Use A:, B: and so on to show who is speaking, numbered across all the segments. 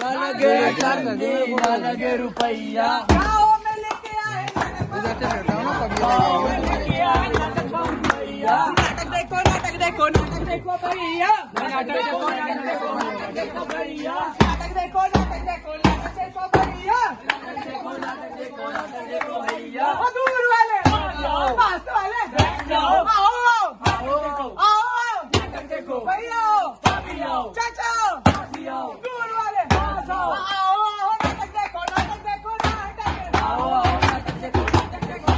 A: ना लगे रुपैया।
B: गाँव में लेके आए
A: नाटक
B: देखो नाटक देखो नाटक देखो भैया, नाटक देखो नाटक देखो नाटक देखो भैया, नाटक देखो नाटक देखो नाटक देखो भैया, नाटक देखो नाटक देखो नाटक देखो भैया। दूर वाले पास वाले आओ आओ आओ नाटक देखो भैया, चाचा दूर वाले आओ आओ नाटक देखो नाटक देखो नाटक आओ नाटक देखो नाटक देखो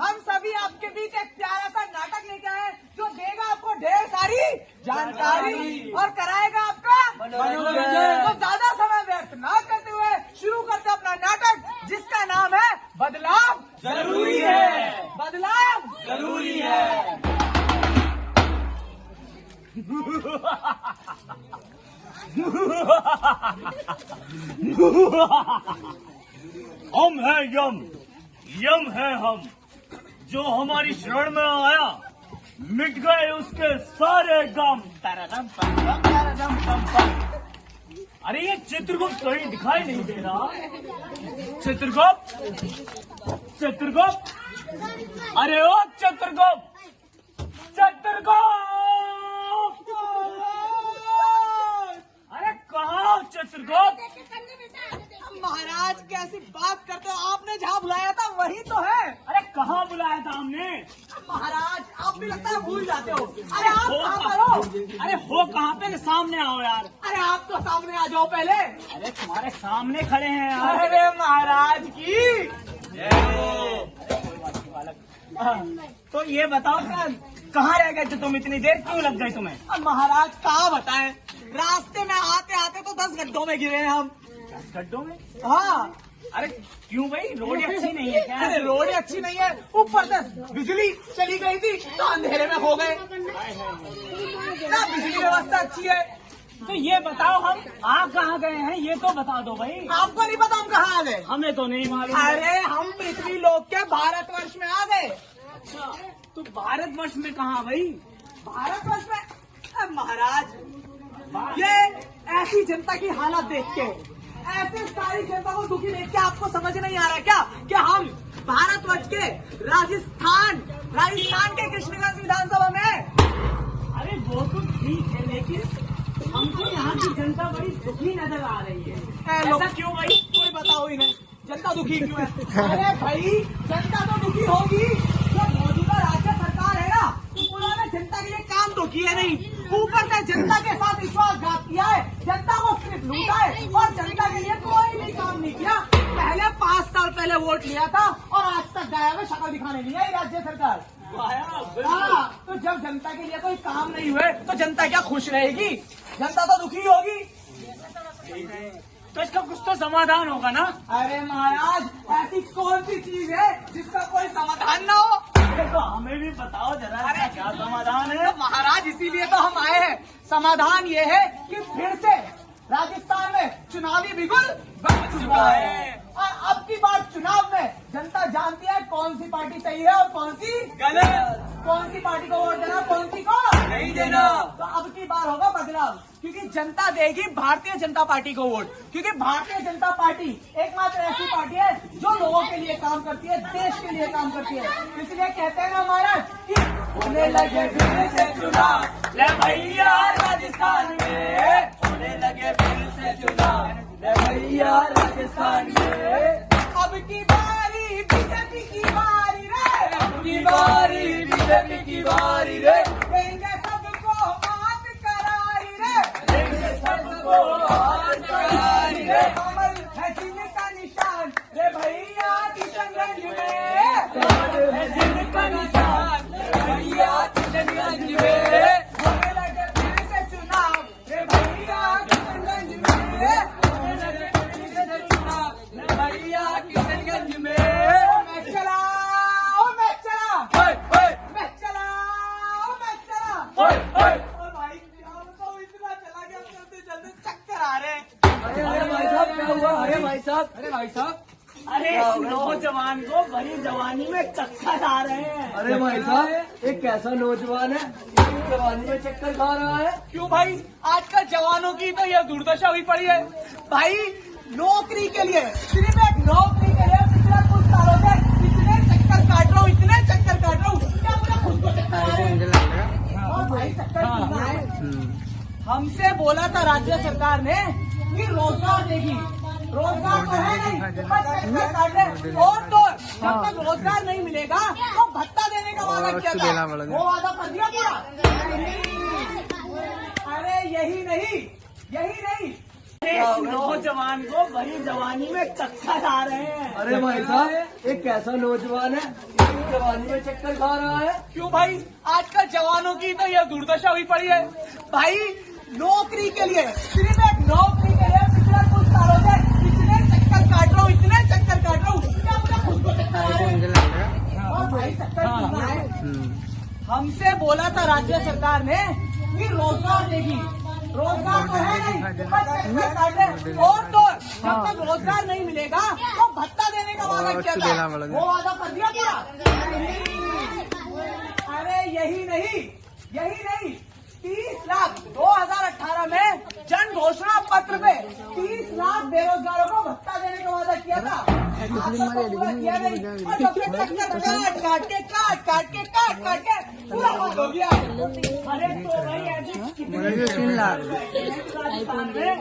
B: हम सभी आपके बीच एक प्यारा सा नाटक लेके आए जो देगा आपको ढेर सारी जानकारी और कराएगा आपका मनोरंजन। तो ज्यादा समय व्यर्थ ना करते हुए शुरू करते अपना नाटक जिसका नाम है बदलाव
A: जरूरी है,
B: बदलाव
A: जरूरी है।
C: हम है यम है हम, जो हमारी शरण में आया मिट गए उसके सारे गम। अरे ये चित्रगुप्त कहीं दिखाई नहीं दे रहा। चित्रगुप्त चित्रगुप्त, अरे ओ चित्रगुप्त चित्रगुप्त, अरे कहाँ हो चित्रगुप्त?
B: महाराज कैसी बात करते हो, आपने जहाँ बुलाया था वही तो है।
C: अरे कहाँ बुलाया था हमने?
B: महाराज आप भी लगता है भूल जाते हो। अरे आप कहाँ पर हो?
C: अरे हो कहाँ पे? सामने आओ यार।
B: अरे आप तो सामने आ जाओ पहले।
C: अरे तुम्हारे सामने खड़े हैं यार।
B: अरे महाराज की
C: तो ये बताओ कहाँ रह गए थे तुम? इतनी देर क्यों लग गई तुम्हें?
B: अब महाराज कहाँ बताएं, रास्ते में आते आते तो 10 गड्ढों में गिरे हैं हम।
C: 10 गड्ढों में?
B: हाँ।
C: अरे क्यों भाई, रोड अच्छी नहीं है क्या?
B: अरे रोड अच्छी नहीं है, ऊपर से बिजली चली गई थी तो अंधेरे में हो गए ना। बिजली व्यवस्था अच्छी है।
C: तो ये बताओ हम आ कहाँ गए हैं, ये तो बता दो भाई।
B: आपको नहीं पता हम कहाँ आ गए?
C: हमें तो नहीं मालूम।
B: अरे हम पृथ्वी लोक के भारतवर्ष में आ गए।
C: अच्छा, तो भारतवर्ष में कहाँ भाई?
B: भारतवर्ष में महाराज ये ऐसी जनता की हालत देख के, ऐसे सारी जनता को दुखी देख के आपको समझ नहीं आ रहा क्या कि हम भारतवर्ष के राजस्थान के कृष्णगंज विधानसभा में।
C: अरे वो तो ठीक है, लेकिन हमको यहाँ की जनता बड़ी दुखी नजर आ रही है। ऐसा क्यों भाई?
B: कोई बताओ इन्हें जनता दुखी क्यों है? अरे भाई जनता तो दुखी होगी, जो मौजूदा राज्य सरकार है ना उन्होंने जनता के लिए काम तो किया नहीं, ऊपर से जनता के साथ विश्वासघात किया है, जनता को सिर्फ लूटा है और जनता के लिए कोई भी काम नहीं किया। पहले 5 साल पहले वोट लिया था और आज तक गायब है, शक्ल दिखाने नहीं आई राज्य सरकार। हाँ, तो जब जनता के लिए कोई काम नहीं हुए तो जनता क्या खुश रहेगी? जनता तो दुखी होगी।
C: तो इसका कुछ तो समाधान होगा ना?
B: अरे महाराज ऐसी कौन सी चीज है जिसका कोई समाधान ना हो?
C: तो हमें भी बताओ जरा, अरे क्या समाधान है?
B: तो महाराज इसीलिए तो हम आए हैं। समाधान ये है कि फिर से राजस्थान में चुनावी बिगुल बज चुका है और अब की बार चुनाव में जनता जानती है कौन सी पार्टी सही है और कौन सी
A: गलत,
B: कौन सी पार्टी को वोट देना, कौन सी को
A: नहीं देना।
B: तो अब की बार होगा बदलाव, क्योंकि जनता देगी भारतीय जनता पार्टी को वोट, क्योंकि भारतीय जनता पार्टी एकमात्र ऐसी पार्टी है जो लोगों के लिए काम करती है, देश के लिए काम करती है। इसलिए कहते हैं ना महाराज कि होने लगे फिर से चुनाव,
A: ले भैया राजस्थान में होने लगे फिर से चुनाव, ले भैया राजस्थान में।
B: अब की बारी बीजेपी की बारी रे,
A: अब की बारी बीजेपी की बारी रे,
B: देंगे सबको हाथ करारी रे,
A: देंगे सबको हाथ करारी रे।
B: कमल है जिनका निशान रे भैया किशनगंज में,
A: कमल है जिनका निशान रे भैया किशनगंज में।
B: होने लगे फिर से चुनाव रे भैया किशनगंज में,
A: होने लगे फिर से चुनाव रे भैया किशनगंज में।
B: मैं चला मैं चला
A: होय होय
B: मैं चला मैं चला।
A: होय होय।
B: और भाई हम तो इतना चला गया, चलते चलते चक्कर आ रहे हैं।
A: अरे भाई साहब क्या हुआ? अरे भाई साहब, अरे भाई साहब,
C: अरे
A: इस नौजवान को बड़ी जवानी में चक्कर आ रहे हैं।
B: अरे भाई साहब, एक कैसा नौजवान है जवानी में चक्कर खा रहा है?
A: क्यों भाई, आजकल जवानों की तो यह दुर्दशा हुई पड़ी है भाई। नौकरी के लिए, सिर्फ एक नौकरी के लिए पिछले कुछ सालों से इतने चक्कर काट रहा हूँ, इतने चक्कर काट रहा हूँ, क्या मुझे खुद को चक्कर आ रहे हैं। और भाई चक्कर क्यों है? हमसे बोला था राज्य सरकार ने कि रोजगार देगी, रोजगार तो है नहीं, बस चक्कर काट रहे। और तो जब तक रोजगार नहीं मिलेगा तो भत्ता देने का वादा किया था, वो वादा कर दिया पूरा? अरे यही नहीं, इस नौजवान को बड़ी जवानी में चक्कर आ रहे हैं।
B: अरे भाई साहब, एक कैसा नौजवान है जवानी में चक्कर खा रहा है?
A: क्यों भाई, आजकल जवानों की तो यह दुर्दशा हुई पड़ी है भाई। नौकरी के लिए, सिर्फ एक नौकरी के लिए पिछले कुछ सालों से इतने चक्कर काट रहा हूँ, इतने चक्कर काट रहा हूँ, क्या मुझे खुद को चक्कर आ रहे हैं। और भाई चक्कर क्यों है? हमसे बोला था राज्य सरकार ने कि रोजगार देगी, रोजगार तो है नहीं, बस चक्कर काट रहे। और तो जब तक रोजगार नहीं मिलेगा तो भत्ता देने का वादा किया था, वो वादा कर दिया पूरा? अरे यही नहीं, 30 लाख 2018 में जन घोषणा पत्र पे 30 लाख बेरोजगारों को भत्ता देने का वादा किया था। पूरा किया नहीं, और जब से चक्कर काट के पूरा हाथ हो गया। अरे तो भाई ऐसे कितने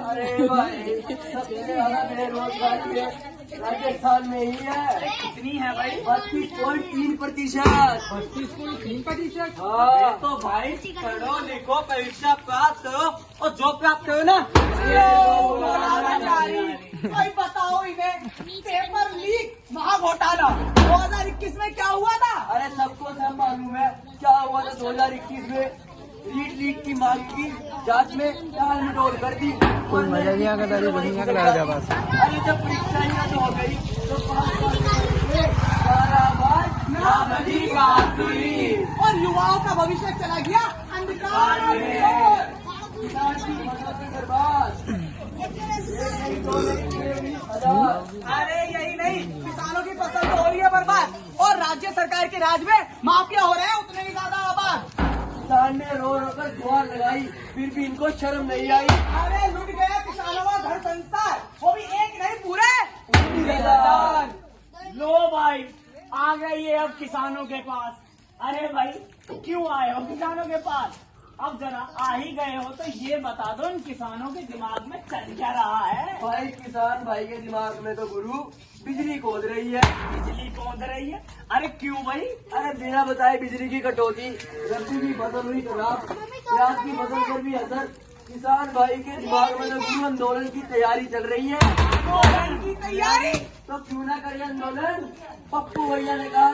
B: अरे भाई, सबसे ज्यादा बेरोजगारी है राजस्थान में ही है।
A: कितनी है भाई?
B: 32.3%।
A: 32.3%?
B: हाँ।
A: तो भाई पढ़ो लिखो, परीक्षा पास करो और जॉब प्राप्त करो ना। भाई बताओ इन्हें, पेपर लीक महाघोटाला 2021 में क्या हुआ था?
B: अरे सबको सब मालूम है क्या हुआ था 2021 में। लीक की मांग की जांच में टाल मटोल कर दी।
D: कोई मजा नहीं आकर दादी दुनिया का लगा बस।
B: अरे जब परीक्षा ही रद्द हो गई तो 5
A: और युवाओं का भविष्य चला गया अंधकार में। अरे यही नहीं, किसानों की फसल तो हो रही है बर्बाद और राज्य सरकार के राज में माफिया हो रहे हैं उतने ही ज्यादा आबाद।
B: किसान ने रो कर गुहार लगाई, फिर भी इनको शर्म नहीं आई।
A: अरे लुट गया किसानों का घर संसार, वो भी एक नहीं पूरे। लो भाई, आ गई है अब किसानों के पास। अरे भाई क्यों आए हो किसानों के पास? अब जरा आ ही गए हो तो ये बता दो, इन किसानों के दिमाग में चल क्या रहा है?
B: भाई किसान भाई के दिमाग में तो गुरु बिजली कूद रही है।
A: बिजली कौंध रही है? अरे क्यों भाई?
B: अरे बिना बताए बिजली की कटौती, रबी की फसल हुई खराब, प्याज की फसल पर भी असर। किसान भाई के दिमाग में तो गुरु आंदोलन की तैयारी चल रही है।
A: आंदोलन की तैयारी?
B: तो क्यों ना करिए आंदोलन? पप्पू भैया ने कहा